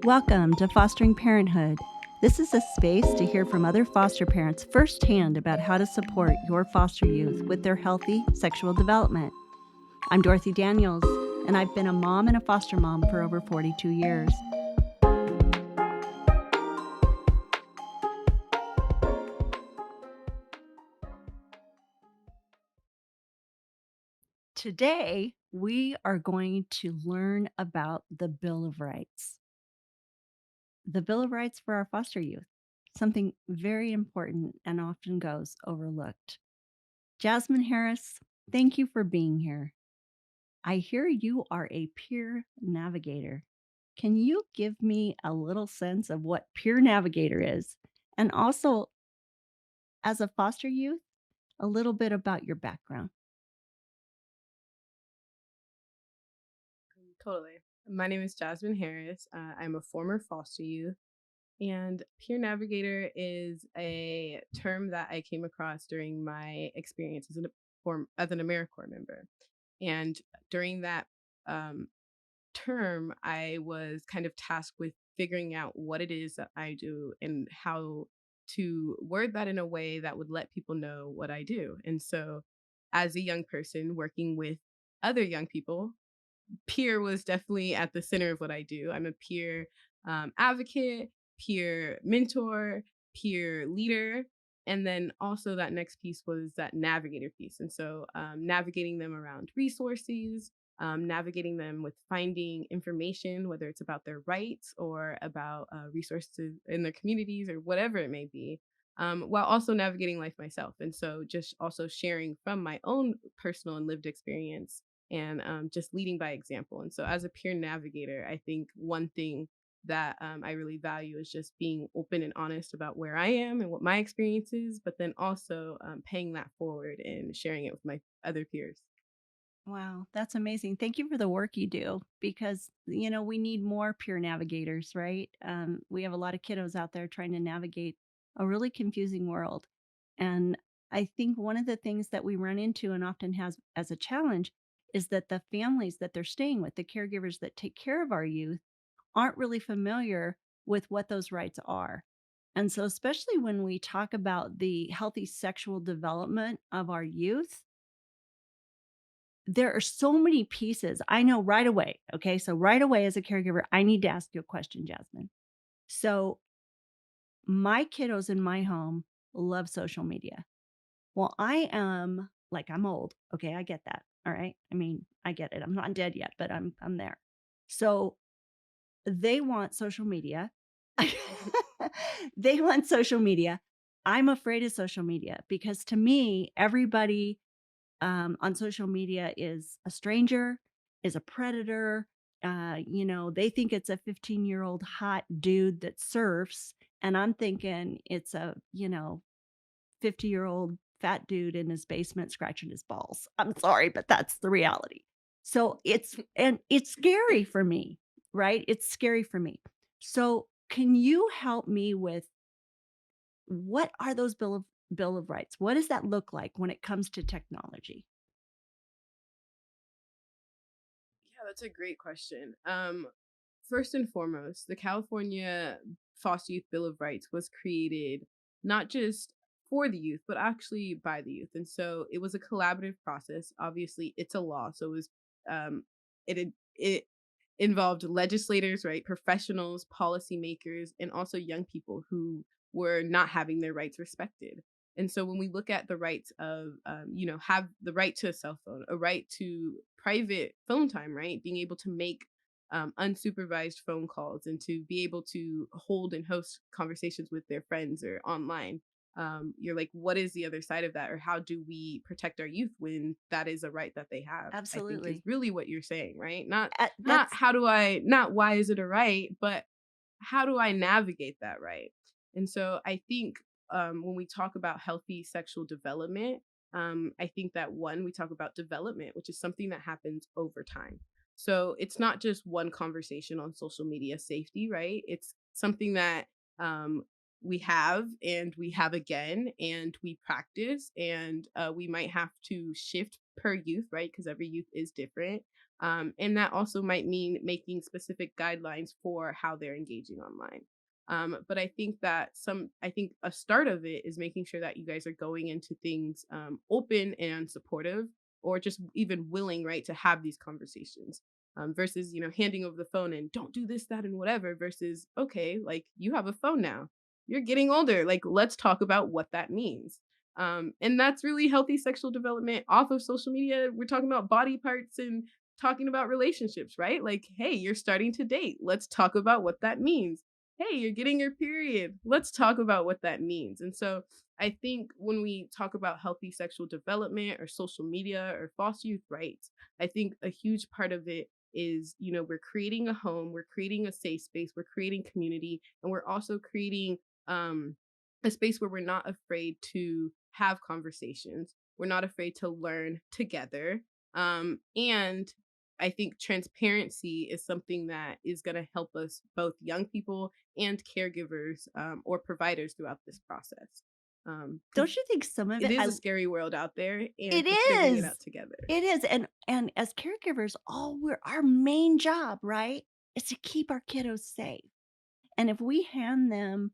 Welcome to Fostering Parenthood. This is a space to hear from other foster parents firsthand about how to support your foster youth with their healthy sexual development. I'm Dorothy Daniels, and I've been a mom and a foster mom for over 42 years. Today, we are going to learn about the Bill of Rights. The Bill of Rights for our foster youth, something very important and often goes overlooked. Jasmine Harris, thank you for being here. I hear you are a peer navigator. Can you give me a little sense of what peer navigator is? And also, as a foster youth, a little bit about your background. Totally. My name is Jasmine Harris. I'm a former foster youth, and peer navigator is a term that I came across during my experience as an AmeriCorps member. And during that um, term, I was kind of tasked with figuring out what it is that I do and how to word that in a way that would let people know what I do. And so, as a young person working with other young people, peer was definitely at the center of what I do. I'm a peer advocate, peer mentor, peer leader. And then also that next piece was that navigator piece. And so navigating them around resources, navigating them with finding information, whether it's about their rights or about resources in their communities or whatever it may be, while also navigating life myself. And so just also sharing from my own personal and lived experience and just leading by example. And so, as a peer navigator, I think one thing that I really value is just being open and honest about where I am and what my experience is, but then also paying that forward and sharing it with my other peers. Wow, that's amazing. Thank you for the work you do because, we need more peer navigators, right? We have a lot of kiddos out there trying to navigate a really confusing world. And I think one of the things that we run into and often has as a challenge is that the families that they're staying with, the caregivers that take care of our youth, aren't really familiar with what those rights are. And so, especially when we talk about the healthy sexual development of our youth, there are so many pieces. I know right away. Okay. So, right away, as a caregiver, I need to ask you a question, Jasmine. So, my kiddos in my home love social media. Well, I'm old. Okay. I get that. All right. I mean, I get it. I'm not dead yet, but I'm there. So, they want social media. They want social media. I'm afraid of social media because to me, everybody on social media is a stranger, is a predator. They think it's a 15-year-old hot dude that surfs. And I'm thinking it's a, 50-year-old fat dude in his basement scratching his balls. I'm sorry, but that's the reality. So it's scary for me, right? It's scary for me. So can you help me with what are those Bill of Rights? What does that look like when it comes to technology? Yeah, that's a great question. First and foremost, the California Foster Youth Bill of Rights was created not just for the youth, but actually by the youth. And so it was a collaborative process. Obviously, it's a law. So um, it involved legislators, right? Professionals, policymakers, and also young people who were not having their rights respected. And so when we look at the rights of, have the right to a cell phone, a right to private phone time, right? Being able to make unsupervised phone calls and to be able to hold and host conversations with their friends or online. You're like, what is the other side of that? Or how do we protect our youth when that is a right that they have? I think is Absolutely. really what you're saying, right? Not not That's how do I not why is it a right, but how do I navigate that right? And so I think when we talk about healthy sexual development, I think that one, we talk about development, which is something that happens over time. So it's not just one conversation on social media safety, right? It's something that um, we have again and we practice and we might have to shift per youth, right? Because every youth is different. And that also might mean making specific guidelines for how they're engaging online. But I think a start of it is making sure that you guys are going into things open and supportive, or just even willing, right, to have these conversations. Versus, handing over the phone and don't do this, that, and whatever, versus, okay, like you have a phone now. You're getting older. Like, let's talk about what that means. And that's really healthy sexual development off of social media. We're talking about body parts and talking about relationships, right? Like, hey, you're starting to date. Let's talk about what that means. Hey, you're getting your period. Let's talk about what that means. And so I think when we talk about healthy sexual development or social media or foster youth rights, I think a huge part of it is, we're creating a home, we're creating a safe space, we're creating community, and we're also creating um, a space where we're not afraid to have conversations. We're not afraid to learn together. And I think transparency is something that is going to help us, both young people and caregivers or providers, throughout this process. Because Don't you think some of it it is a scary world out there, and it we're figuring it is. out together. It is, and as caregivers, all we're our main job, right, is to keep our kiddos safe. And if we hand them,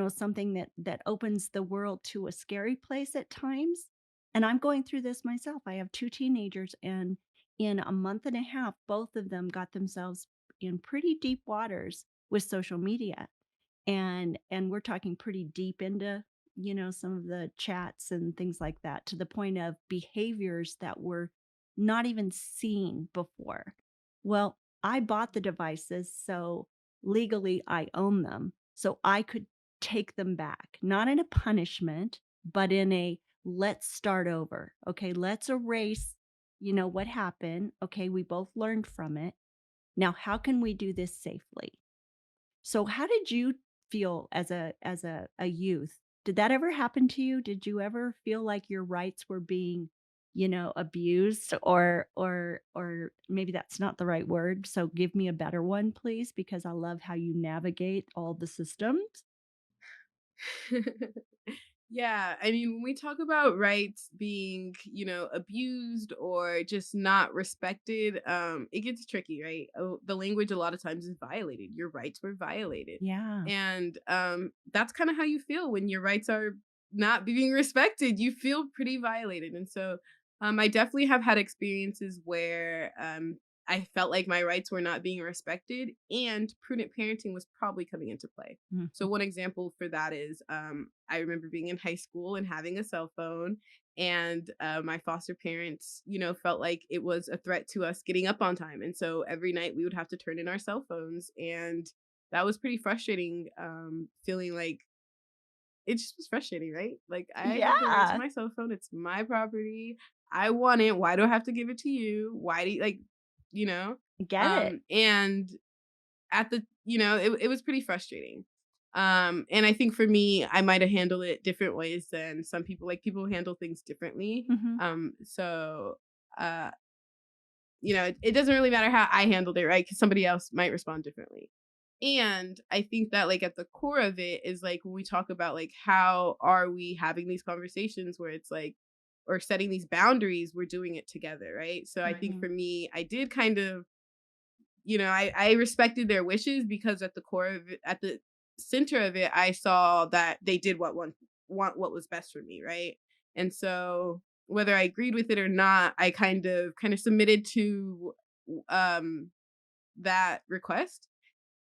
something that opens the world to a scary place at times, and I'm going through this myself. I have 2 teenagers, and in a month and a half, both of them got themselves in pretty deep waters with social media. And we're talking pretty deep into, some of the chats and things like that, to the point of behaviors that were not even seen before. Well, I bought the devices, so legally I own them. So I could take them back, not in a punishment, but in a let's start over. Okay, let's erase, what happened. Okay, we both learned from it. Now, how can we do this safely? So how did you feel as a youth? Did that ever happen to you? Did you ever feel like your rights were being, abused, or maybe that's not the right word, so give me a better one, please, because I love how you navigate all the systems. Yeah, I mean, when we talk about rights being, abused or just not respected, it gets tricky, right? The language a lot of times is violated. Your rights were violated. Yeah. And that's kind of how you feel when your rights are not being respected. You feel pretty violated. And so I definitely have had experiences where I felt like my rights were not being respected, and prudent parenting was probably coming into play. So Mhm. one example for that is I remember being in high school and having a cell phone, and my foster parents, felt like it was a threat to us getting up on time, and so every night we would have to turn in our cell phones, and that was pretty frustrating. Feeling like it just was frustrating, right? Like, I have the right to Yeah, my cell phone. It's my property. I want it. Why do I have to give it to you? Why do you like, you know? get it. And at the it was pretty frustrating. And I think for me, I might have handled it different ways than some people. Like, people handle things differently. Mhm. So uh it doesn't really matter how I handled it, right? Because somebody else might respond differently. And I think that, like, at the core of it is, like, when we talk about, like, how are we having these conversations where it's like, or setting these boundaries, we're doing it together, right? So I think Right. for me, I did kind of, I respected their wishes, because at the core of it, at the center of it, I saw that they did want what was best for me, right? And so whether I agreed with it or not, I kind of submitted to um that request.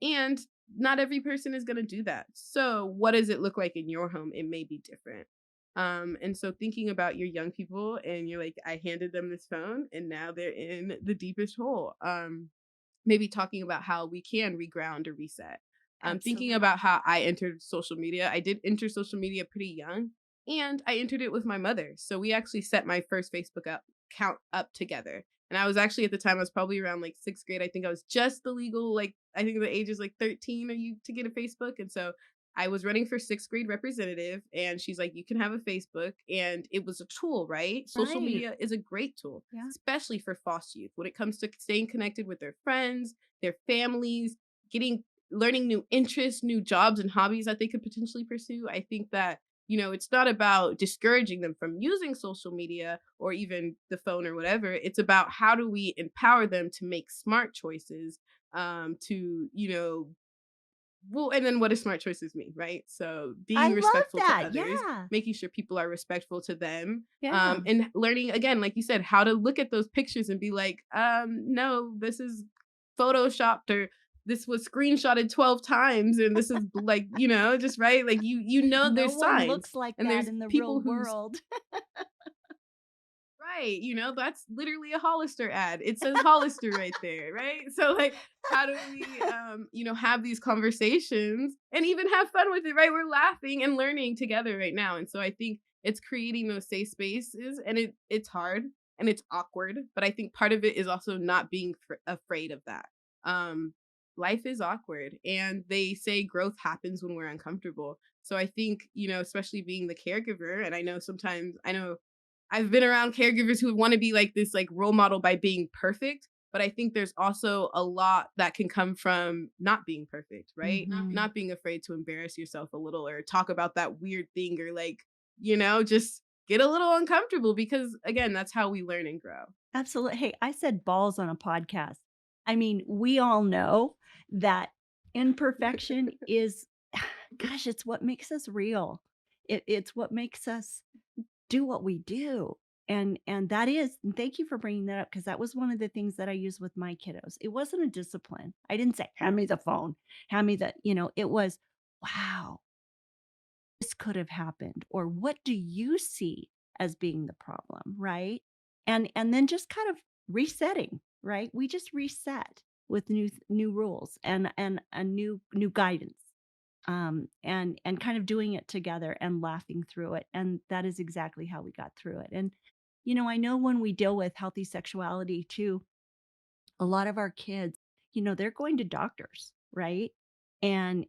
And not every person is going to do that. So what does it look like in your home? It may be different. And so thinking about your young people, and you're like, I handed them this phone and now they're in the deepest hole. Maybe talking about how we can reground or reset. Thinking Absolutely. about how I entered social media. I did enter social media pretty young, and I entered it with my mother. So we actually set my first Facebook account up together. And I was actually, at the time, I was probably around like sixth grade. I think I was just the legal, like, I think the age is like 13 or you to get a Facebook. And so I was running for sixth grade representative, and she's like, you can have a Facebook. And it was a tool, right? Social Right. media is a great tool, Yeah. especially for foster youth when it comes to staying connected with their friends, their families, getting learning new interests, new jobs and hobbies that they could potentially pursue. I think that it's not about discouraging them from using social media or even the phone or whatever. It's about how do we empower them to make smart choices, to, well, and then what do smart choices mean, right? So I being love respectful to that. others, Yeah. making sure people are respectful to them, Yeah. and learning again, like you said, how to look at those pictures and be like, no, this is photoshopped, or this was screenshotted 12 times, and this is like, just right. Like No there's one signs, looks like and that there's in the real people who world. right, that's literally a Hollister ad. It says Hollister right there, right? So like how do we have these conversations and even have fun with it, right? We're laughing and learning together right now. And so I think it's creating those safe spaces, and it's hard and it's awkward, but I think part of it is also not being afraid of that. Um Life is awkward, and they say growth happens when we're uncomfortable. So I think, especially being the caregiver, and I know I've been around caregivers who want to be like this like role model by being perfect, but I think there's also a lot that can come from not being perfect, right? Mhm. Not being afraid to embarrass yourself a little or talk about that weird thing, or like, just get a little uncomfortable, because again, that's how we learn and grow. Absolutely. Hey, I said balls on a podcast. I mean, we all know that imperfection is, gosh, it's what makes us real. It's what makes us do what we do. And that is, and thank you for bringing that up, because that was one of the things that I used with my kiddos. It wasn't a discipline. I didn't say, hand me the phone, hand me the, it was, wow, this could have happened, or what do you see as being the problem, right? And then just kind of resetting, right? We just reset with new rules and a new guidance, and kind of doing it together and laughing through it, and that is exactly how we got through it. And I know when we deal with healthy sexuality too, a lot of our kids, they're going to doctors, right? And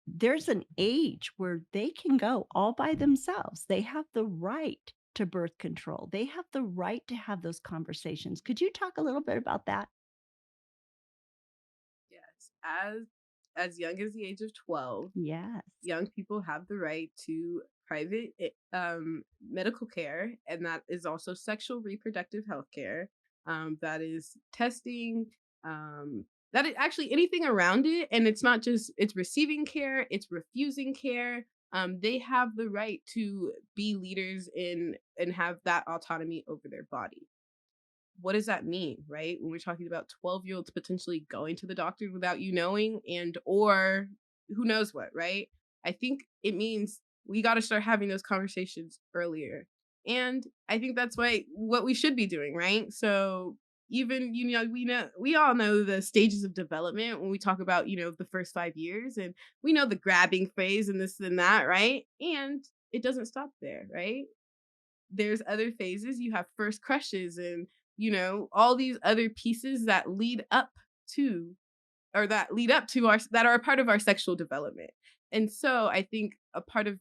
there's an age where they can go all by themselves. They have the right to birth control. They have the right to have those conversations. Could you talk a little bit about that? Yes. As young as the age of 12, Yes. young people have the right to private medical care, and that is also sexual reproductive health care. That is testing, that is actually anything around it, and it's not just it's receiving care, it's refusing care. They have the right to be leaders in and have that autonomy over their body. What does that mean, right? When we're talking about 12-year-olds potentially going to the doctor without you knowing, and or who knows what, right? I think it means we got to start having those conversations earlier. And I think that's what we should be doing, right? So even we all know the stages of development when we talk about, the first 5 years, and we know the grabbing phase and this and that, right? And it doesn't stop there, right? There's other phases. You have first crushes, and all these other pieces that lead up to, or that lead up to our that are a part of our sexual development. And so I think a part of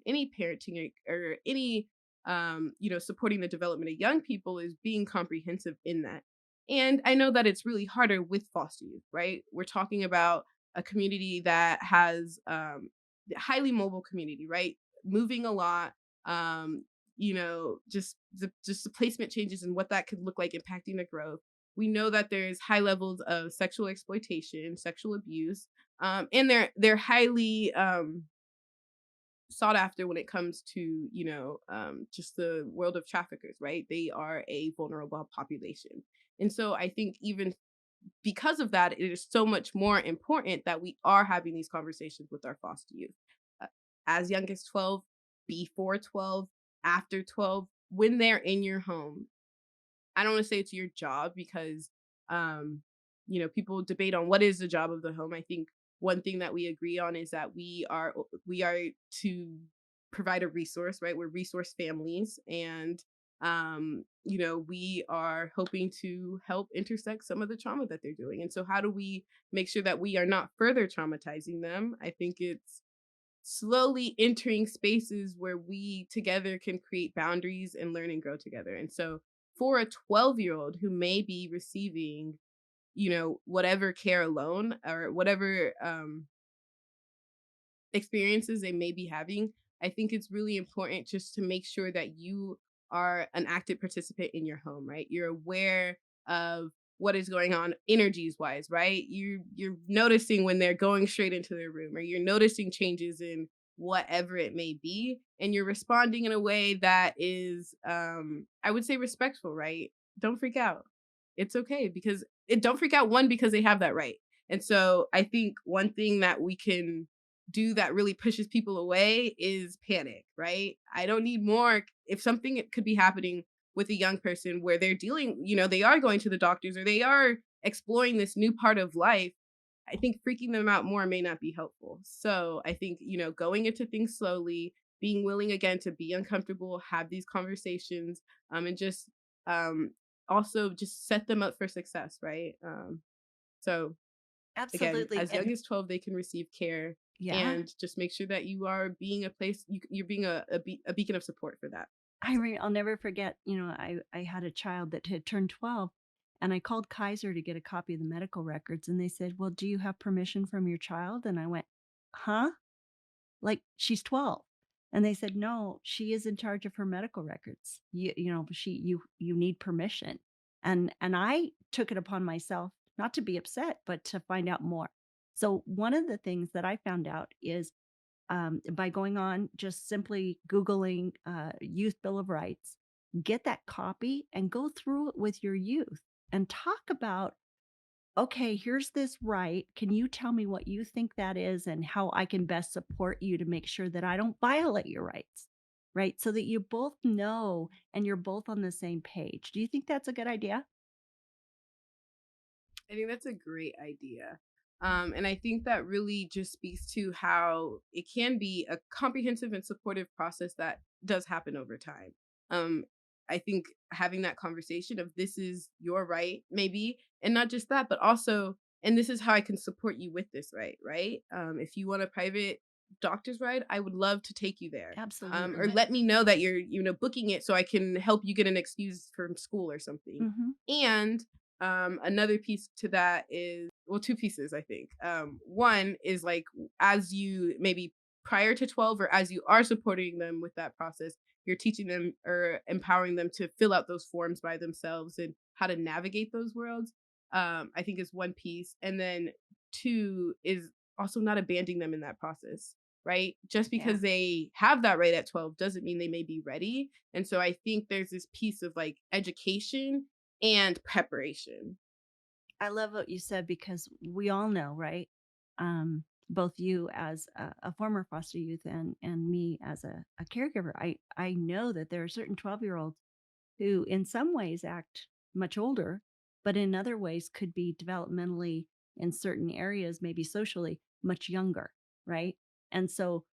any parenting, or any supporting the development of young people, is being comprehensive in that. And I know that it's really harder with foster youth, right? We're talking about a community that has highly mobile community, right? Moving a lot, just the placement changes and what that could look like impacting the growth. We know that there's high levels of sexual exploitation, sexual abuse, and they're highly sought after when it comes to just the world of traffickers, right? They are a vulnerable population. And so I think even because of that, it is so much more important that we are having these conversations with our foster youth, uh, as young as 12, before 12, after 12, when they're in your home. I don't want to say it's your job, because um people debate on what is the job of the home. I think one thing that we agree on is that we are to provide a resource, right? We're resource families, and we are hoping to help intersect some of the trauma that they're doing. And so how do we make sure that we are not further traumatizing them? I think it's slowly entering spaces where we together can create boundaries and learn and grow together. And so for a 12-year-old who may be receiving, whatever care alone, or whatever experiences they may be having, I think it's really important just to make sure that you are an active participant in your home, right? You're aware of what is going on energies wise, right? You're noticing when they're going straight into their room, or you're noticing changes in whatever it may be, and you're responding in a way that is I would say respectful, right? Don't freak out. It's okay because it don't freak out one because they have that right. And so I think one thing that we can do that really pushes people away is panic, right? I don't need more. If something could be happening with a young person where they're dealing, they are going to the doctors or they are exploring this new part of life, I think freaking them out more may not be helpful. So I think, going into things slowly, being willing again to be uncomfortable, have these conversations, and just um, also just set them up for success, right? So again, Absolutely. as young And as 12, they can receive care, yeah, and just make sure that you are being a place, you're being a beacon of support for that. I'll never forget, I had a child that had turned 12 and I called Kaiser to get a copy of the medical records and they said, "Well, do you have permission from your child?" And I went, "Huh? Like she's 12." And they said, "No, she is in charge of her medical records. You need permission." And I took it upon myself not to be upset, but to find out more. So one of the things that I found out is by going on just simply Googling Youth Bill of Rights, get that copy and go through it with your youth and talk about, okay, here's this right. Can you tell me what you think that is and how I can best support you to make sure that I don't violate your rights? Right. So that you both know and you're both on the same page. Do you think that's a good idea? I think that's a great idea. And I think that really just speaks to how it can be a comprehensive and supportive process that does happen over time. Um, I think having that conversation of this is your right, maybe, and not just that, but also, and this is how I can support you with this right, right? If you want a private doctor's ride, I would love to take you there. Or Absolutely. let me know that you're, booking it so I can help you get an excuse from school or something. Hmm. And another piece to that is, well, two pieces, I think. One is like, as you maybe prior to 12 or as you are supporting them with that process, you're teaching them or empowering them to fill out those forms by themselves and how to navigate those worlds. I think is one piece. And then two is also not abandoning them in that process, right? Just Yeah. because they have that right at 12 doesn't mean they may be ready. And so I think there's this piece of like education and preparation. I love what you said because we all know, right? Both you as a former foster youth and me as a caregiver, I know that there are certain 12-year-olds who, in some ways, act much older, but in other ways could be developmentally in certain areas, maybe socially, much younger, right? And so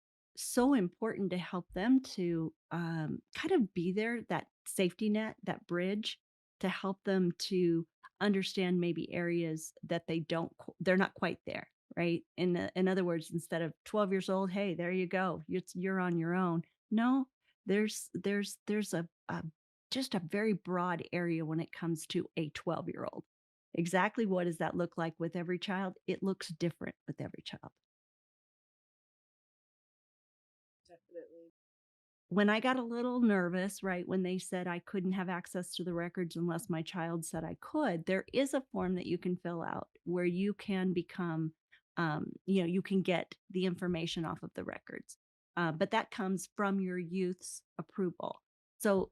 important to help them to kind of be there, that safety net, that bridge to help them to understand maybe areas that they're not quite there, right? In other words, instead of 12 years old, hey, there you go, you're on your own. No, there's a just a very broad area when it comes to a 12-year-old. Exactly what does that look like with every child? It looks different with every child. Definitely. When I got a little nervous, right, when they said I couldn't have access to the records unless my child said I could, there is a form that you can fill out where you can become, you can get the information off of the records. But that comes from your youth's approval. So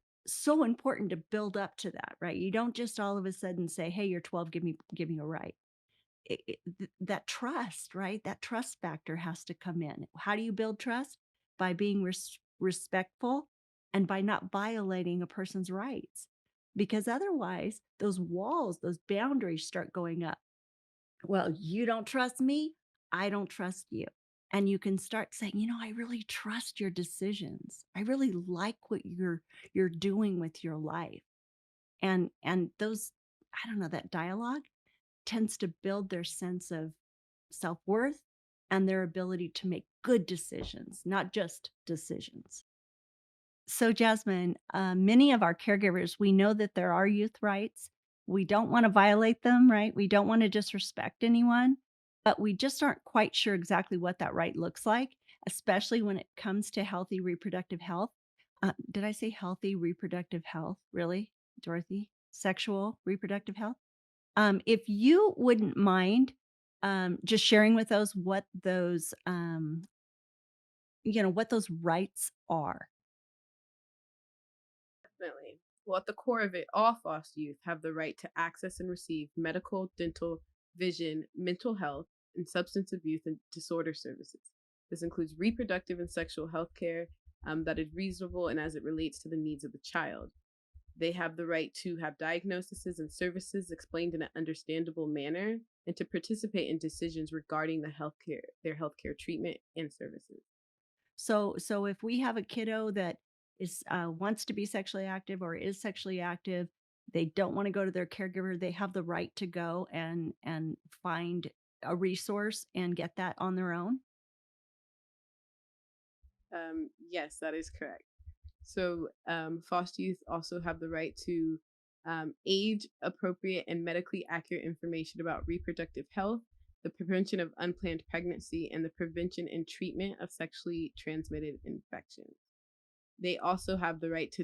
important to build up to that, right? You don't just all of a sudden say, "Hey, you're 12, give me a right." That trust, right? That trust factor has to come in. How do you build trust? By being respectful and by not violating a person's rights. Because otherwise, those walls, those boundaries start going up. Well, you don't trust me, I don't trust you. And you can start saying, I really trust your decisions. I really like what you're doing with your life. And those, I don't know, that dialogue tends to build their sense of self-worth and their ability to make good decisions, not just decisions. So, Jasmine, many of our caregivers, we know that there are youth rights. We don't want to violate them, right? We don't want to disrespect anyone, but we just aren't quite sure exactly what that right looks like. especially when it comes to healthy reproductive health. Did I say healthy reproductive health? Really, Dorothy? Sexual reproductive health? If you wouldn't mind just sharing with us what those, what those rights are. Definitely. Well, at the core of it, all foster youth have the right to access and receive medical, dental, vision, mental health, and substance abuse and disorder services. This includes reproductive and sexual health care that is reasonable and as it relates to the needs of the child. They have the right to have diagnoses and services explained in an understandable manner and to participate in decisions regarding their healthcare treatment and services. So if we have a kiddo that is wants to be sexually active or is sexually active, they don't want to go to their caregiver, they have the right to go and find a resource and get that on their own. Yes, that is correct. So, foster youth also have the right to age appropriate and medically accurate information about reproductive health, the prevention of unplanned pregnancy, and the prevention and treatment of sexually transmitted infections. They also have the right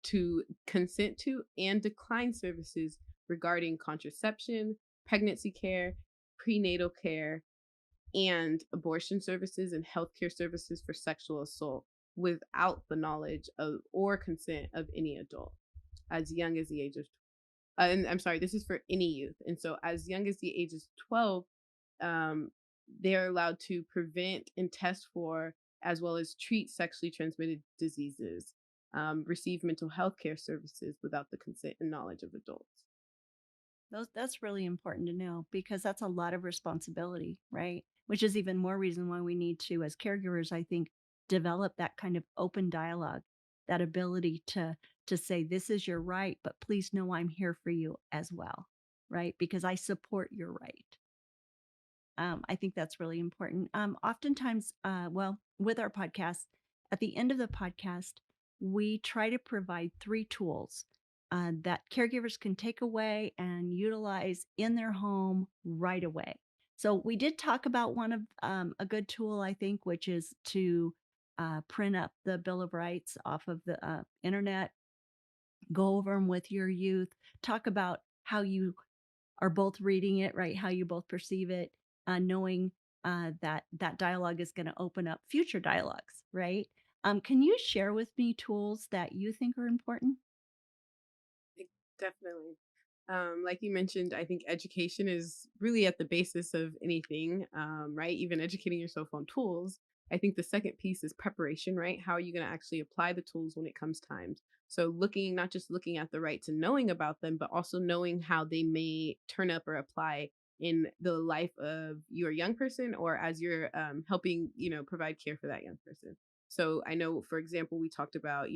to consent to and decline services regarding contraception, pregnancy care, prenatal care, and abortion services and healthcare services for sexual assault without the knowledge of or consent of any adult as young as the age of and I'm sorry, this is for any youth. And so as young as the age of 12, um, they're allowed to prevent and test for as well as treat sexually transmitted diseases, receive mental health care services without the consent and knowledge of adults. That's really important to know because that's a lot of responsibility, right? Which is even more reason why we need to, as caregivers, I think, develop that kind of open dialogue, that ability to say, this is your right, but please know I'm here for you as well, right? Because I support your right. I think that's really important. Oftentimes, well, with our podcast, at the end of the podcast, we try to provide three tools that caregivers can take away and utilize in their home right away. So we did talk about one of a good tool, I think, which is to print up the Bill of Rights off of the internet, go over them with your youth, talk about how you are both reading it, right? How you both perceive it, knowing that that dialogue is going to open up future dialogues, right? Can you share with me tools that you think are important? Like, definitely. Like you mentioned, I think education is really at the basis of anything, right? Even educating yourself on tools. I think the second piece is preparation, right? How are you going to actually apply the tools when it comes time? So looking, not just looking at the rights and knowing about them, but also knowing how they may turn up or apply in the life of your young person or as you're helping, provide care for that young person. So I know, for example, we talked about,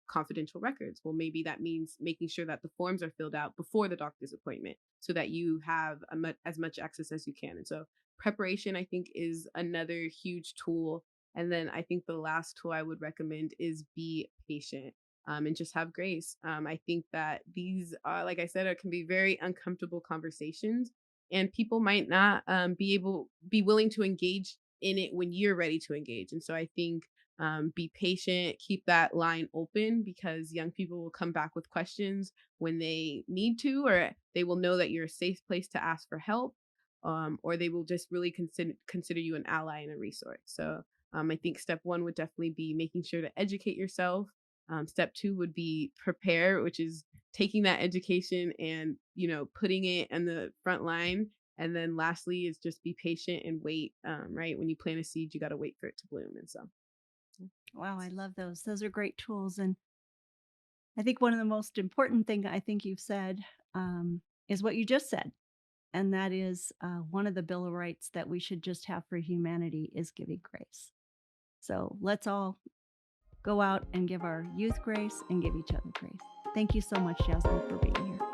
confidential records. Well, maybe that means making sure that the forms are filled out before the doctor's appointment so that you have as much access as you can. And so preparation, I think, is another huge tool. And then I think the last tool I would recommend is be patient. And just have grace. I think that these, like I said, can be very uncomfortable conversations, and people might not be willing to engage in it when you're ready to engage. And so I think be patient, keep that line open because young people will come back with questions when they need to, or they will know that you're a safe place to ask for help, or they will just really consider you an ally and a resource. So I think step one would definitely be making sure to educate yourself. Step two would be prepare, which is taking that education and putting it in the front line. And then lastly is just be patient and wait. Right, when you plant a seed, you got to wait for it to bloom. And so Wow, I love those. Those are great tools. And I think one of the most important thing I think you've said is what you just said. And that is one of the Bill of Rights that we should just have for humanity is giving grace. So let's all go out and give our youth grace and give each other grace. Thank you so much, Jasmine, for being here.